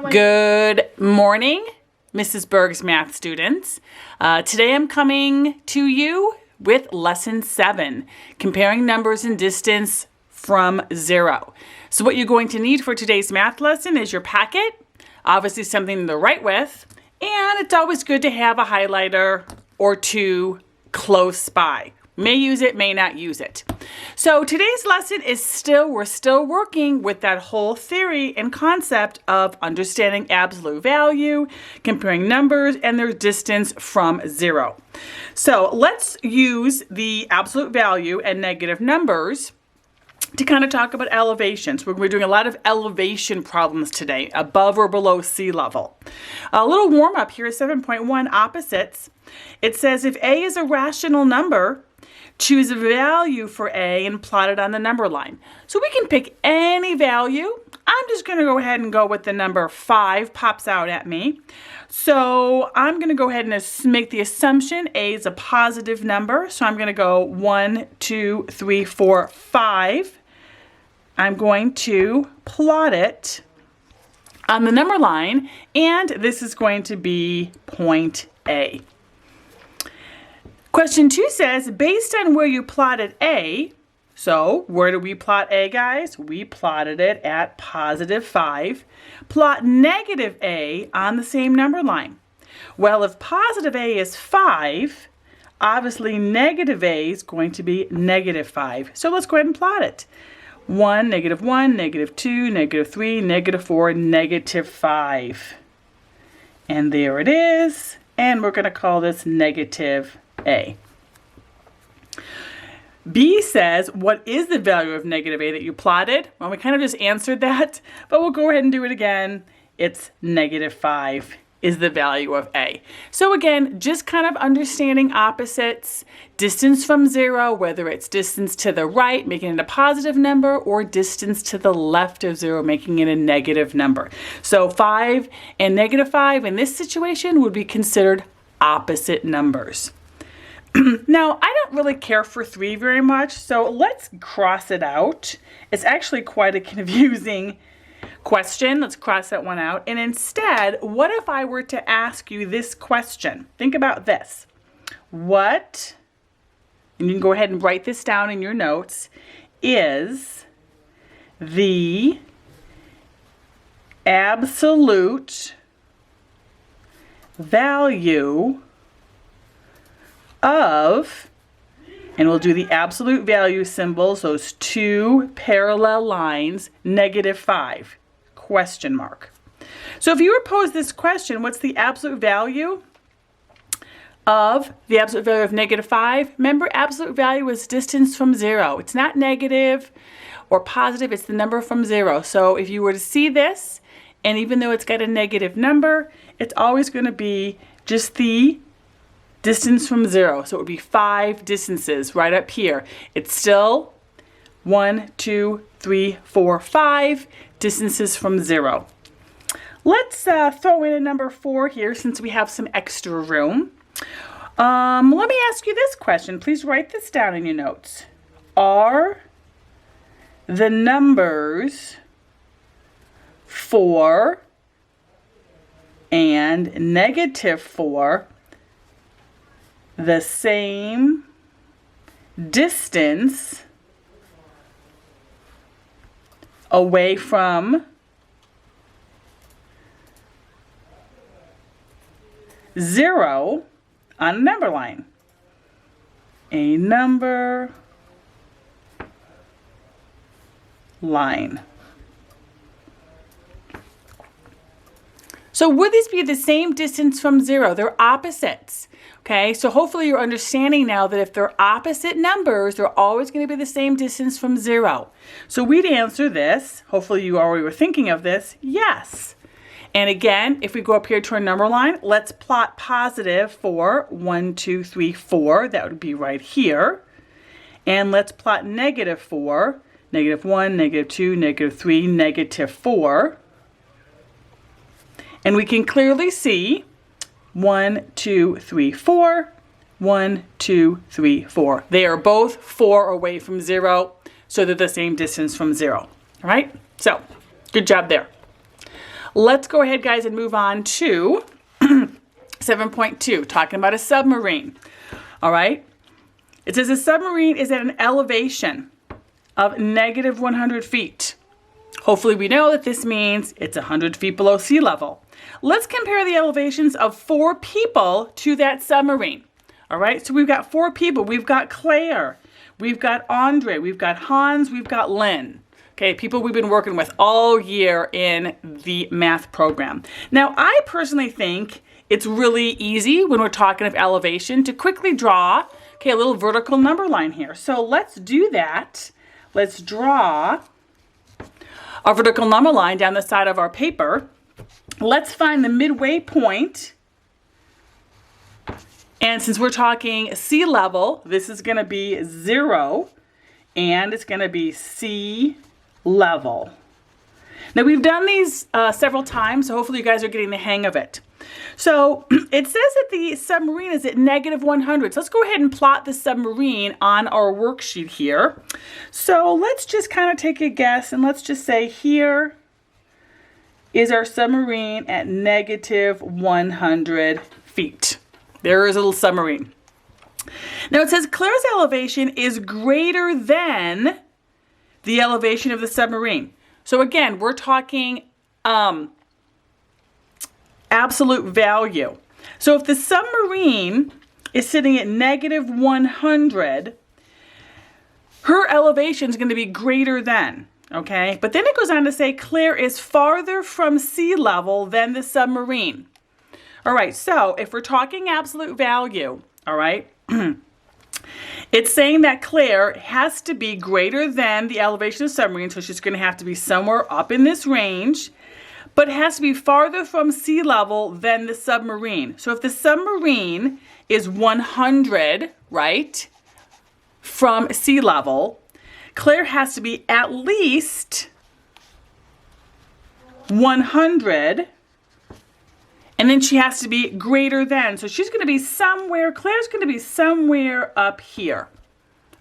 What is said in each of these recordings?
Good morning, Mrs. Berg's math students. Today I'm coming to you with lesson 7, comparing numbers and distance from 0. So what you're going to need for today's math lesson is your packet, obviously something to write with, and it's always good to have a highlighter or two close by. May use it, may not use it. So today's lesson is we're still working with that whole theory and concept of understanding absolute value, comparing numbers and their distance from 0. So let's use the absolute value and negative numbers to kind of talk about elevations. We're doing a lot of elevation problems today, above or below sea level. A little warm up here is 7.1 opposites. It says if A is a rational number, choose a value for A and plot it on the number line. So we can pick any value. I'm just going to go ahead and go with the number 5 pops out at me. So I'm going to go ahead and make the assumption A is a positive number. So I'm going to go 1, 2, 3, 4, 5. I'm going to plot it on the number line, and this is going to be point A. Question 2 says, based on where you plotted A, so where do we plot A, guys? We plotted it at positive 5. Plot negative A on the same number line. Well, if positive A is 5, obviously negative A is going to be negative 5. So let's go ahead and plot it. 1, negative 1, negative 2, negative 3, negative 4, negative 5. And there it is. And we're going to call this negative A. B says, what is the value of negative A that you plotted? Well, we kind of just answered that, but we'll go ahead and do it again. It's negative 5 is the value of A. So again, just kind of understanding opposites, distance from 0, whether it's distance to the right, making it a positive number, or distance to the left of 0, making it a negative number. So 5 and negative 5 in this situation would be considered opposite numbers. Now, I don't really care for 3 very much, so let's cross it out. It's actually quite a confusing question. Let's cross that one out. And instead, what if I were to ask you this question? Think about this. What, and you can go ahead and write this down in your notes, is the absolute value of, and we'll do the absolute value symbols, those two parallel lines, negative 5, question mark. So if you were posed this question, what's the absolute value of negative 5? Remember, absolute value is distance from 0. It's not negative or positive, it's the number from 0. So if you were to see this, and even though it's got a negative number, it's always going to be just the distance from 0. So it would be 5 distances right up here. It's still 1, 2, 3, 4, 5 distances from 0. Let's throw in a number 4 here since we have some extra room. Let me ask you this question. Please write this down in your notes. Are the numbers 4 and negative 4 the same distance away from 0 on a number line? A number line. So would these be the same distance from 0? They're opposites. Okay, so hopefully you're understanding now that if they're opposite numbers, they're always going to be the same distance from 0. So we'd answer this, hopefully you already were thinking of this, yes. And again, if we go up here to our number line, let's plot positive for 1, 2, 3, 4. That would be right here. And let's plot negative for negative 1, negative 2, negative 3, negative 4. And we can clearly see 1, 2, 3, 4, 1, 2, 3, 4. They are both 4 away from 0, so they're the same distance from 0. All right? So, good job there. Let's go ahead, guys, and move on to 7.2, talking about a submarine. All right. It says a submarine is at an elevation of negative 100 feet. Hopefully we know that this means it's 100 feet below sea level. Let's compare the elevations of 4 people to that submarine. All right, so we've got 4 people. We've got Claire, we've got Andre, we've got Hans, we've got Lynn. Okay, people we've been working with all year in the math program. Now, I personally think it's really easy when we're talking of elevation to quickly draw, okay, a little vertical number line here. So let's do that. Let's draw our vertical number line down the side of our paper. Let's find the midway point. And since we're talking sea level, this is going to be 0, and it's going to be sea level. Now, we've done these several times, so hopefully you guys are getting the hang of it. So it says that the submarine is at negative 100. So let's go ahead and plot the submarine on our worksheet here. So let's just kind of take a guess, and let's just say here is our submarine at negative 100 feet. There is a little submarine. Now it says Claire's elevation is greater than the elevation of the submarine. So again, we're talking absolute value. So if the submarine is sitting at negative 100, her elevation is going to be greater than, okay? But then it goes on to say Claire is farther from sea level than the submarine. All right, so if we're talking absolute value, all right, it's saying that Claire has to be greater than the elevation of the submarine, so she's going to have to be somewhere up in this range, but it has to be farther from sea level than the submarine. So if the submarine is 100, right, from sea level, Claire has to be at least 100, and then she has to be greater than. So she's going to be somewhere, Claire's going to be somewhere up here.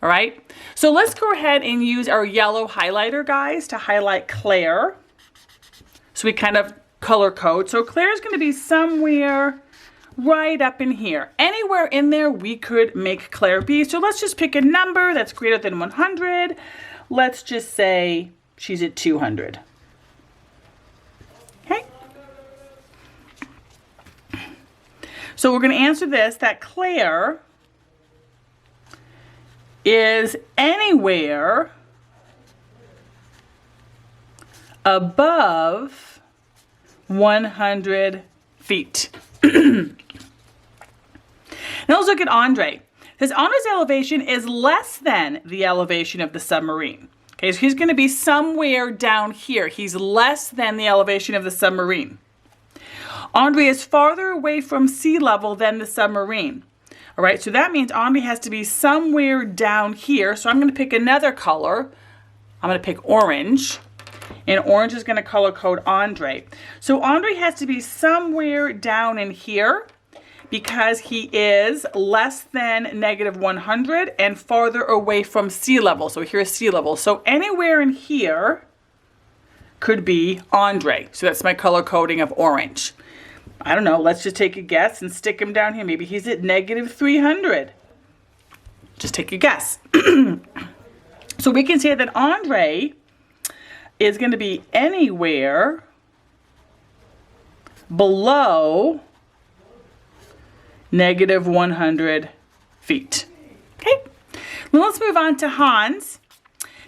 All right, so let's go ahead and use our yellow highlighter, guys, to highlight Claire. So we kind of color code. So Claire's going to be somewhere right up in here. Anywhere in there we could make Claire be. So let's just pick a number that's greater than 100. Let's just say she's at 200. Okay. So we're going to answer this, that Claire is anywhere above 100 feet. Now let's look at Andre. His Andre's elevation is less than the elevation of the submarine. Okay, so he's going to be somewhere down here. He's less than the elevation of the submarine. Andre is farther away from sea level than the submarine. All right, so that means Andre has to be somewhere down here. So I'm going to pick another color. I'm going to pick orange. And orange is going to color code Andre. So Andre has to be somewhere down in here because he is less than negative 100 and farther away from sea level. So here's sea level. So anywhere in here could be Andre. So that's my color coding of orange. I don't know. Let's just take a guess and stick him down here. Maybe he's at negative 300. Just take a guess. So we can say that Andre is going to be anywhere below negative 100 feet. Okay, now let's move on to Hans.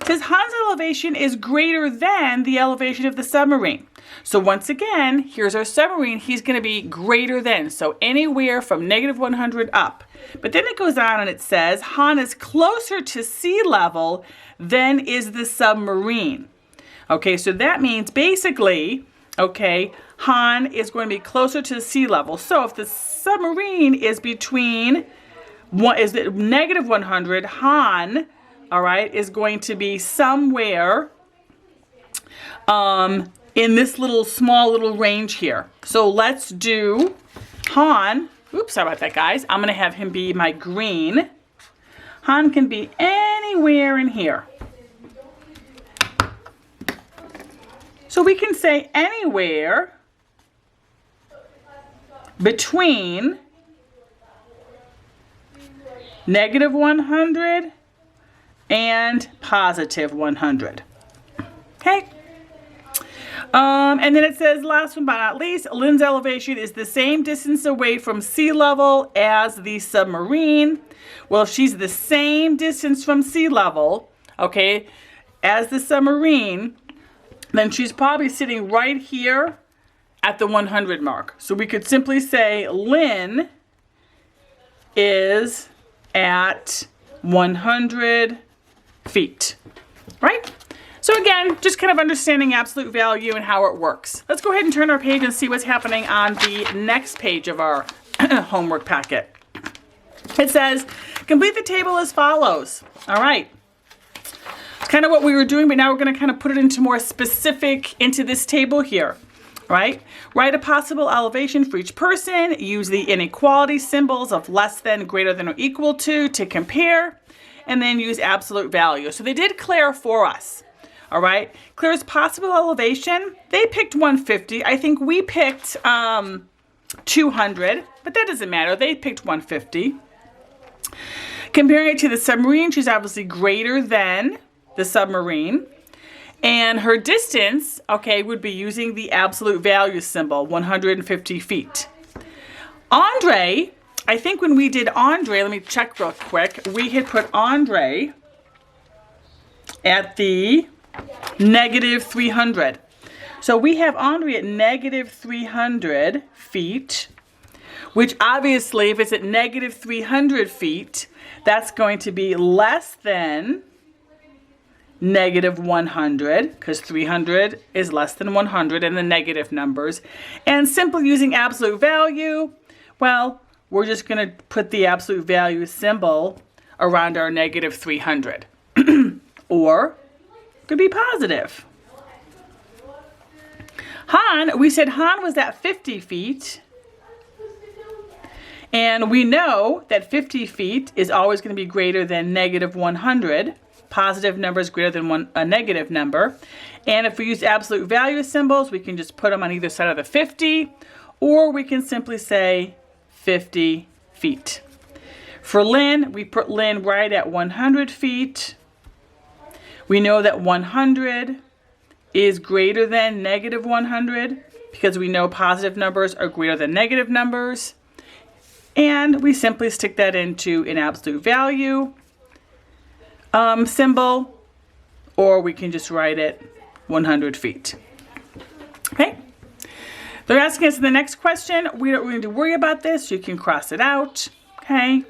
It says Hans' elevation is greater than the elevation of the submarine. So once again, here's our submarine. He's going to be greater than, so anywhere from negative 100 up. But then it goes on and it says Han is closer to sea level than is the submarine. Okay, so that means basically, okay, Han is going to be closer to sea level. So if the submarine is between negative 100, Han, all right, is going to be somewhere in this small little range here. So let's do Han. Oops, sorry about that, guys. I'm going to have him be my green. Han can be anywhere in here. So we can say anywhere between negative 100 and positive 100. Okay. And then it says, last one but not least, Lynn's elevation is the same distance away from sea level as the submarine. Well, if she's the same distance from sea level, okay, as the submarine, then she's probably sitting right here at the 100 mark. So we could simply say Lynn is at 100 feet, right? So again, just kind of understanding absolute value and how it works. Let's go ahead and turn our page and see what's happening on the next page of our homework packet. It says, complete the table as follows. All right. It's kind of what we were doing, but now we're going to kind of put it into more specific into this table here, right? Write a possible elevation for each person. Use the inequality symbols of less than, greater than, or equal to compare, and then use absolute value. So they did Claire for us. All right, Claire's possible elevation, they picked 150. I think we picked 200, but that doesn't matter. They picked 150. Comparing it to the submarine, she's obviously greater than the submarine. And her distance, okay, would be using the absolute value symbol, 150 feet. Andre, I think when we did Andre, let me check real quick. We had put Andre at the negative 300. So we have Andre at negative 300 feet, which obviously if it's at negative 300 feet, that's going to be less than negative 100, because 300 is less than 100 in the negative numbers. And simply using absolute value, well, we're just going to put the absolute value symbol around our negative 300. Or could be positive. Han, we said Han was at 50 feet. And we know that 50 feet is always going to be greater than negative 100. Positive number is greater than a negative number. And if we use absolute value symbols, we can just put them on either side of the 50. Or we can simply say 50 feet. For Lynn, we put Lynn right at 100 feet. We know that 100 is greater than negative 100 because we know positive numbers are greater than negative numbers. And we simply stick that into an absolute value symbol, or we can just write it 100 feet. Okay? They're asking us in the next question. We don't need to worry about this. You can cross it out. Okay?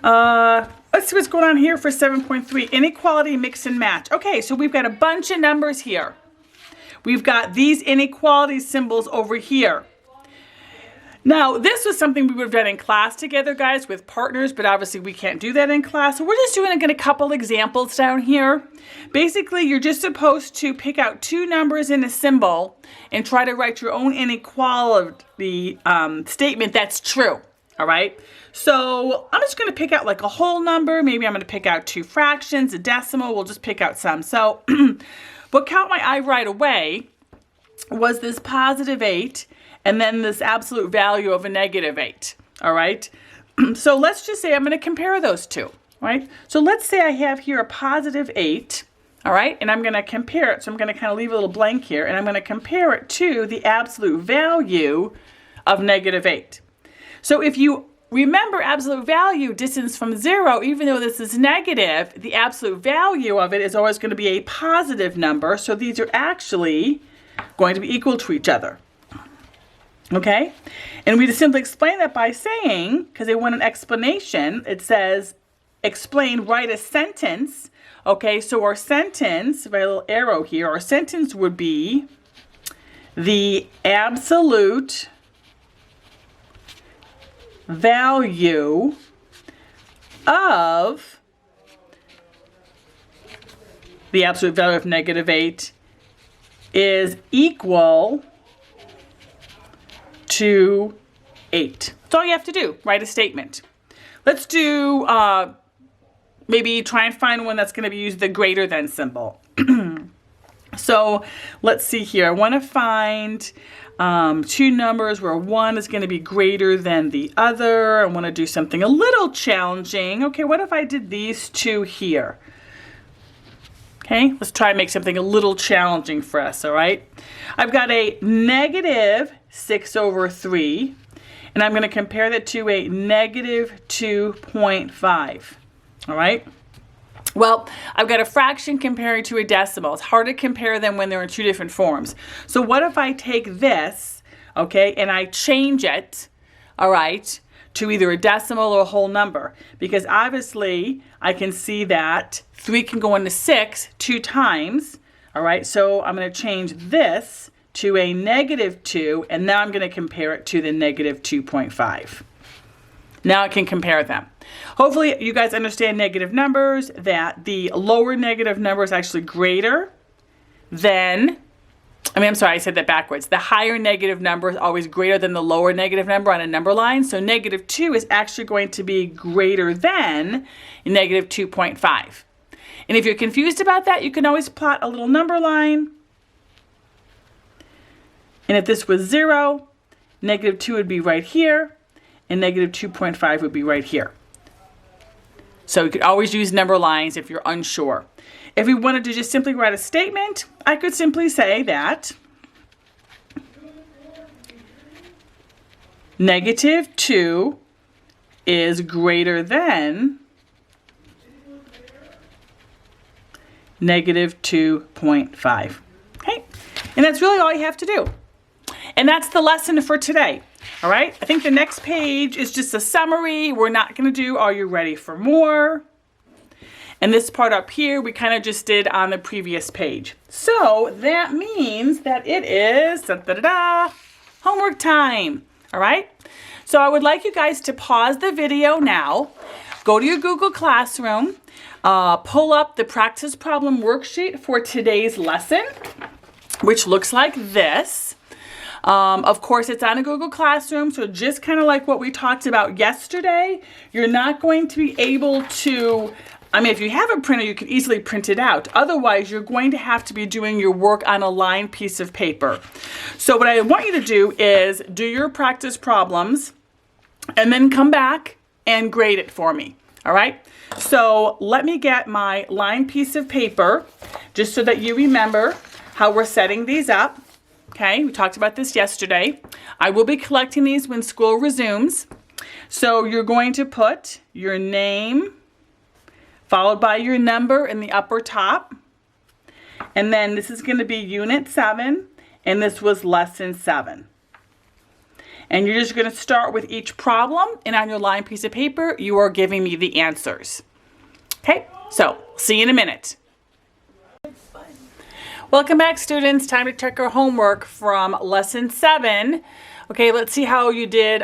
Let's see what's going on here for 7.3. Inequality, mix and match. Okay, so we've got a bunch of numbers here. We've got these inequality symbols over here. Now, this was something we would have done in class together, guys, with partners, but obviously we can't do that in class. So we're just doing a couple examples down here. Basically, you're just supposed to pick out two numbers in a symbol and try to write your own inequality statement that's true. All right, so I'm just going to pick out like a whole number. Maybe I'm going to pick out two fractions, a decimal. We'll just pick out some. So what caught my eye right away was this positive 8 and then this absolute value of a negative 8. All right, so let's just say I'm going to compare those two. Right, so let's say I have here a positive 8. All right, and I'm going to compare it. So I'm going to kind of leave a little blank here, and I'm going to compare it to the absolute value of negative 8. So if you remember absolute value, distance from 0, even though this is negative, the absolute value of it is always going to be a positive number. So these are actually going to be equal to each other. Okay? And we just simply explain that by saying, because they want an explanation, it says, explain, write a sentence. Okay, so our sentence, if I have a little arrow here, our sentence would be the absolute value of the absolute value of negative 8 is equal to 8. That's all you have to do. Write a statement. Let's do maybe try and find one that's going to be used the greater than symbol. So let's see here. I want to find two numbers where one is going to be greater than the other. I want to do something a little challenging. Okay, what if I did these two here? Okay, let's try and make something a little challenging for us, all right? I've got a negative 6 over 3, and I'm going to compare that to a negative 2.5, all right? Well, I've got a fraction comparing to a decimal. It's hard to compare them when they're in two different forms. So what if I take this, okay, and I change it, all right, to either a decimal or a whole number? Because obviously I can see that 3 can go into 6 2 times, all right? So I'm going to change this to a negative 2, and now I'm going to compare it to the negative 2.5. Now I can compare them. Hopefully you guys understand negative numbers, that the lower negative number is actually greater than, I'm sorry, I said that backwards. The higher negative number is always greater than the lower negative number on a number line. So negative 2 is actually going to be greater than negative 2.5. And if you're confused about that, you can always plot a little number line. And if this was 0, negative 2 would be right here, and negative 2.5 would be right here. So you could always use number lines if you're unsure. If we wanted to just simply write a statement, I could simply say that negative 2 is greater than negative 2.5. Okay? And that's really all you have to do. And that's the lesson for today. All right, I think the next page is just a summary. We're not going to do Are You Ready for More? And this part up here, we kind of just did on the previous page. So that means that it is homework time. All right, so I would like you guys to pause the video now, go to your Google Classroom, pull up the practice problem worksheet for today's lesson, which looks like this. Of course, it's on a Google Classroom, so just kind of like what we talked about yesterday, you're not going to be able to, if you have a printer, you can easily print it out. Otherwise, you're going to have to be doing your work on a lined piece of paper. So what I want you to do is do your practice problems and then come back and grade it for me, all right? So let me get my lined piece of paper just so that you remember how we're setting these up. Okay, we talked about this yesterday. I will be collecting these when school resumes. So you're going to put your name followed by your number in the upper top. And then this is going to be Unit 7, and this was Lesson 7. And you're just going to start with each problem, and on your lined piece of paper, you are giving me the answers. Okay, so see you in a minute. Welcome back, students. Time to check our homework from Lesson 7. Okay, let's see how you did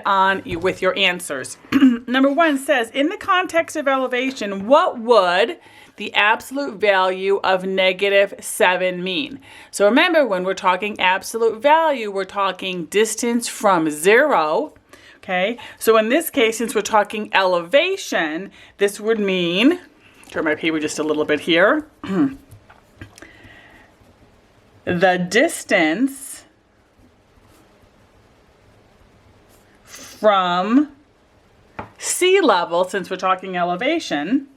with your answers. Number 1 says, in the context of elevation, what would the absolute value of negative 7 mean? So remember, when we're talking absolute value, we're talking distance from 0. Okay, so in this case, since we're talking elevation, this would mean, turn my paper just a little bit here. The distance from sea level, since we're talking elevation,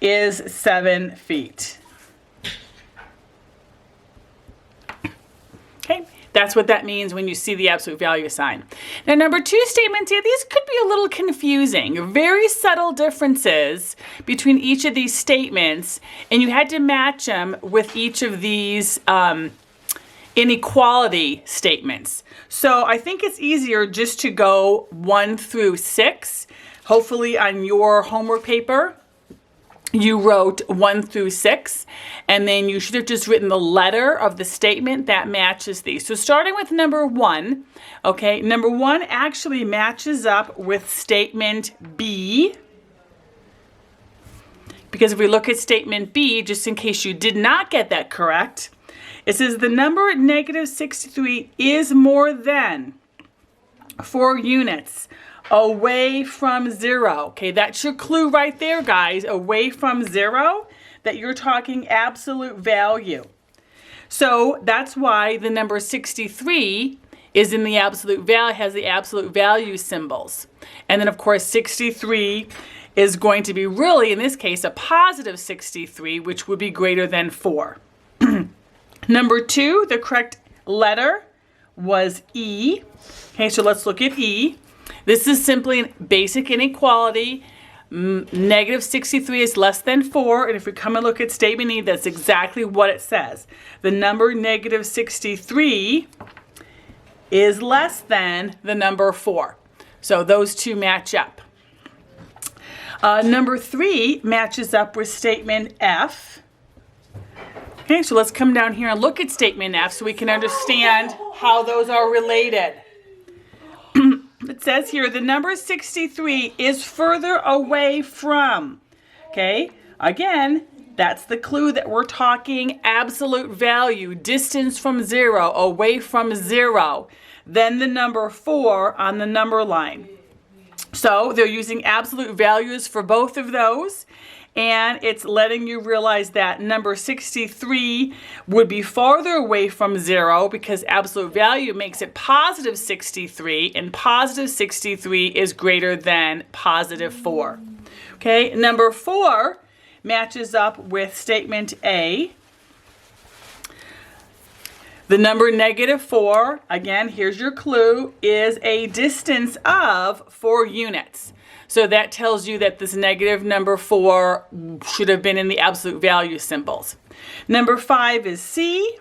is 7 feet. Okay, that's what that means when you see the absolute value sign. Now, number 2 statements here, these could be a little confusing. Very subtle differences between each of these statements, and you had to match them with each of these inequality statements. So I think it's easier just to go 1 through 6. Hopefully on your homework paper, you wrote 1 through 6, and then you should have just written the letter of the statement that matches these. So starting with number 1, okay, number 1 actually matches up with statement B, because if we look at statement B, just in case you did not get that correct, it says the number negative 63 is more than 4 units away from 0. Okay, that's your clue right there, guys. Away from 0, that you're talking absolute value. So that's why the number 63 is in the absolute value, has the absolute value symbols. And then of course 63 is going to be really, in this case, a positive 63, which would be greater than 4. Number 2, the correct letter was E. Okay, so let's look at E. This is simply basic inequality. Negative 63 is less than 4, and if we come and look at statement E, that's exactly what it says. The number negative 63 is less than the number 4. So those two match up. Number 3 matches up with statement F. Okay, so let's come down here and look at statement F so we can understand how those are related. It says here, the number 63 is further away from. Okay, again, that's the clue that we're talking absolute value, distance from 0, away from 0. Then the number 4 on the number line. So they're using absolute values for both of those. And it's letting you realize that number 63 would be farther away from 0 because absolute value makes it positive 63, and positive 63 is greater than positive 4. Okay, number 4 matches up with statement A. The number negative 4, again, here's your clue, is a distance of 4 units. So that tells you that this negative number 4 should have been in the absolute value symbols. Number 5 is C.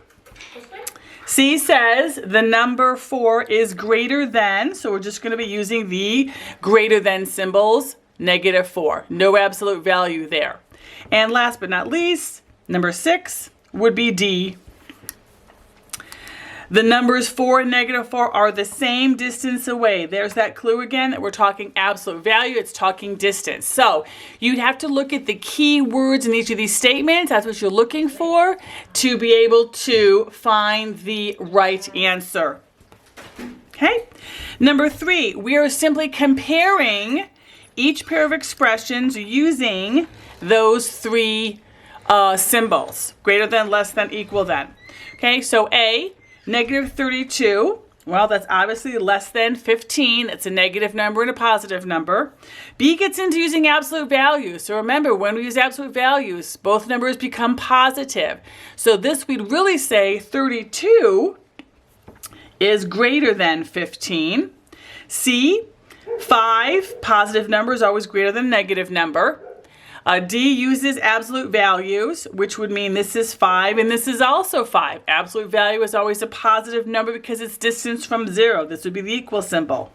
C says the number 4 is greater than, so we're just going to be using the greater than symbols, negative 4. No absolute value there. And last but not least, number 6 would be D. The numbers 4 and negative 4 are the same distance away. There's that clue again that we're talking absolute value. It's talking distance. So you'd have to look at the key words in each of these statements. That's what you're looking for to be able to find the right answer. Okay. Number 3, we are simply comparing each pair of expressions using those 3 symbols. Greater than, less than, equal than. Okay, so A, negative 32, well, that's obviously less than 15. It's a negative number and a positive number. B gets into using absolute values. So remember, when we use absolute values, both numbers become positive. So this we'd really say 32 is greater than 15. C, 5, positive number is always greater than negative number. D uses absolute values, which would mean this is 5 and this is also 5. Absolute value is always a positive number because it's distance from 0. This would be the equal symbol.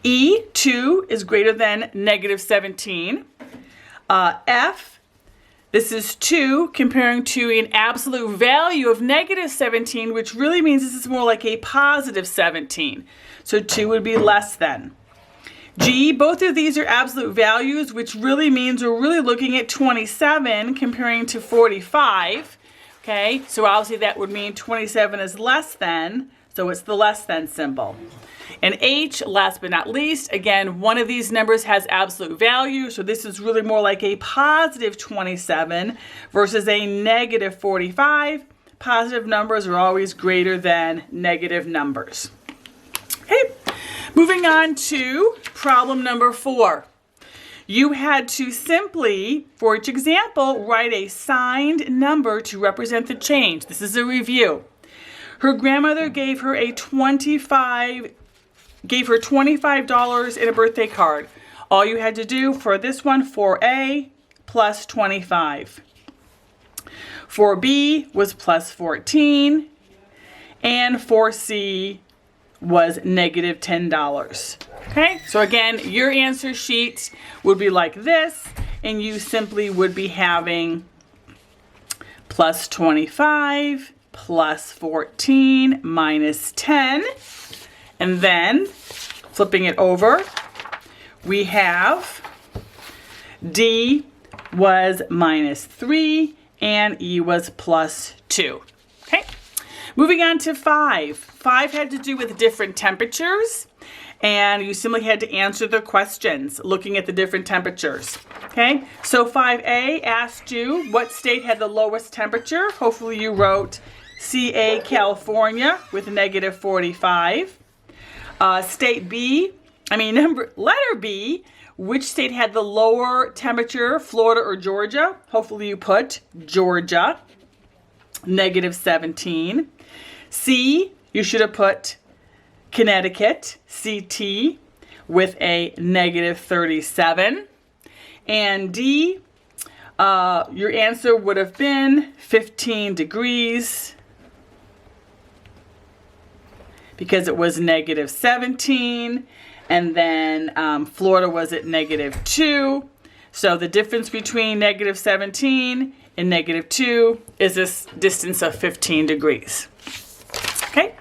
E, 2 is greater than negative 17. F, this is 2 comparing to an absolute value of negative 17, which really means this is more like a positive 17. So 2 would be less than. G, both of these are absolute values, which really means we're really looking at 27 comparing to 45. Okay, so obviously that would mean 27 is less than, so it's the less than symbol. And H, last but not least, again, one of these numbers has absolute value, so this is really more like a positive 27 versus a negative 45. Positive numbers are always greater than negative numbers. Okay. Moving on to problem number 4. You had to simply, for each example, write a signed number to represent the change. This is a review. Her grandmother gave her $25 in a birthday card. All you had to do for this one, for A, plus 25. For B was plus 14. And for C was negative $10. Okay, so again, your answer sheet would be like this, and you simply would be having plus 25 plus 14 minus 10, and then flipping it over, we have D was minus 3 and E was plus 2. Okay. Moving on to 5. 5 had to do with different temperatures. and you simply had to answer the questions looking at the different temperatures. Okay, so 5A asked you what state had the lowest temperature. Hopefully you wrote CA, California, with -45. Letter B, which state had the lower temperature, Florida or Georgia? Hopefully you put Georgia, -17. C, you should have put Connecticut, CT, with a -37. And D, your answer would have been 15 degrees because it was -17. And then Florida was at -2. So the difference between -17 and -2 is this distance of 15 degrees. Okay.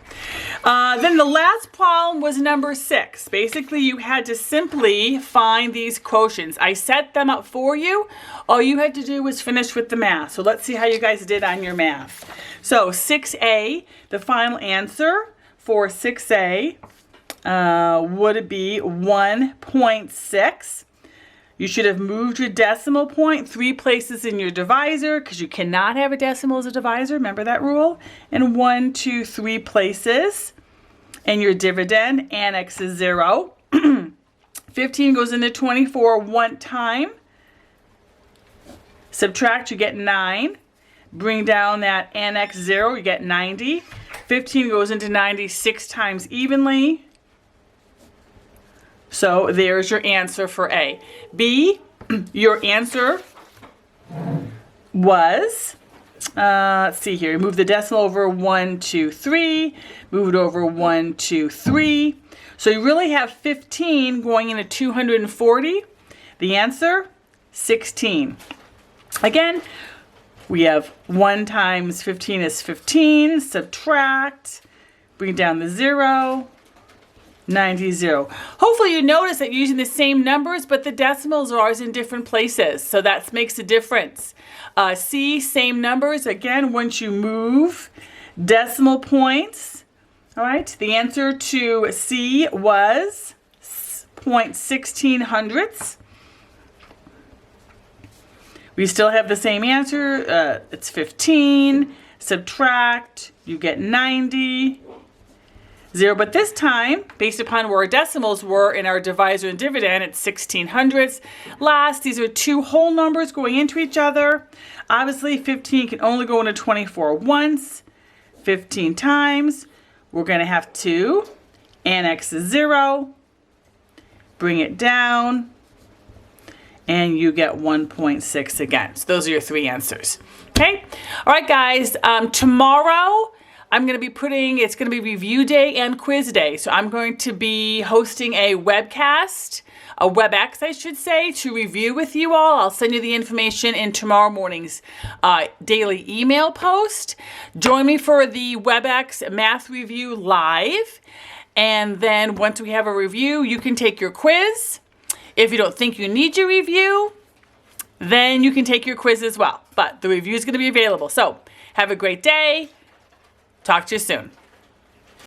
Then the last problem was number 6. Basically, you had to simply find these quotients. I set them up for you. All you had to do was finish with the math. So let's see how you guys did on your math. So 6A, the final answer for 6A would be 1.6. You should have moved your decimal point 3 places in your divisor because you cannot have a decimal as a divisor. Remember that rule? And 1, 2, 3 places. And your dividend, annex is 0. 15 goes into 24 one time. Subtract, you get 9. Bring down that annex 0, you get 90. 15 goes into 90 6 times evenly. So there's your answer for A. B, your answer was, let's see here, move the decimal over 1, 2, 3, move it over 1, 2, 3. So you really have 15 going into 240. The answer, 16. Again, we have 1 times 15 is 15, subtract, bring down the 0, 90, 0. Hopefully you notice that you're using the same numbers, but the decimals are always in different places. So that makes a difference. C, same numbers. Again, once you move decimal points, all right, the answer to C was 0.1600. We still have the same answer. It's 15. Subtract, you get 90. 0, but this time, based upon where our decimals were in our divisor and dividend, it's 1600ths. Last, these are 2 whole numbers going into each other. Obviously, 15 can only go into 24 once. 15 times, we're going to have to annex 0, bring it down, and you get 1.6 again. So those are your 3 answers. Okay? All right, guys. Tomorrow, I'm going to be it's going to be review day and quiz day. So I'm going to be hosting a webcast, a WebEx, I should say, to review with you all. I'll send you the information in tomorrow morning's daily email post. Join me for the WebEx math review live. And then once we have a review, you can take your quiz. If you don't think you need your review, then you can take your quiz as well. But the review is going to be available. So have a great day. Talk to you soon.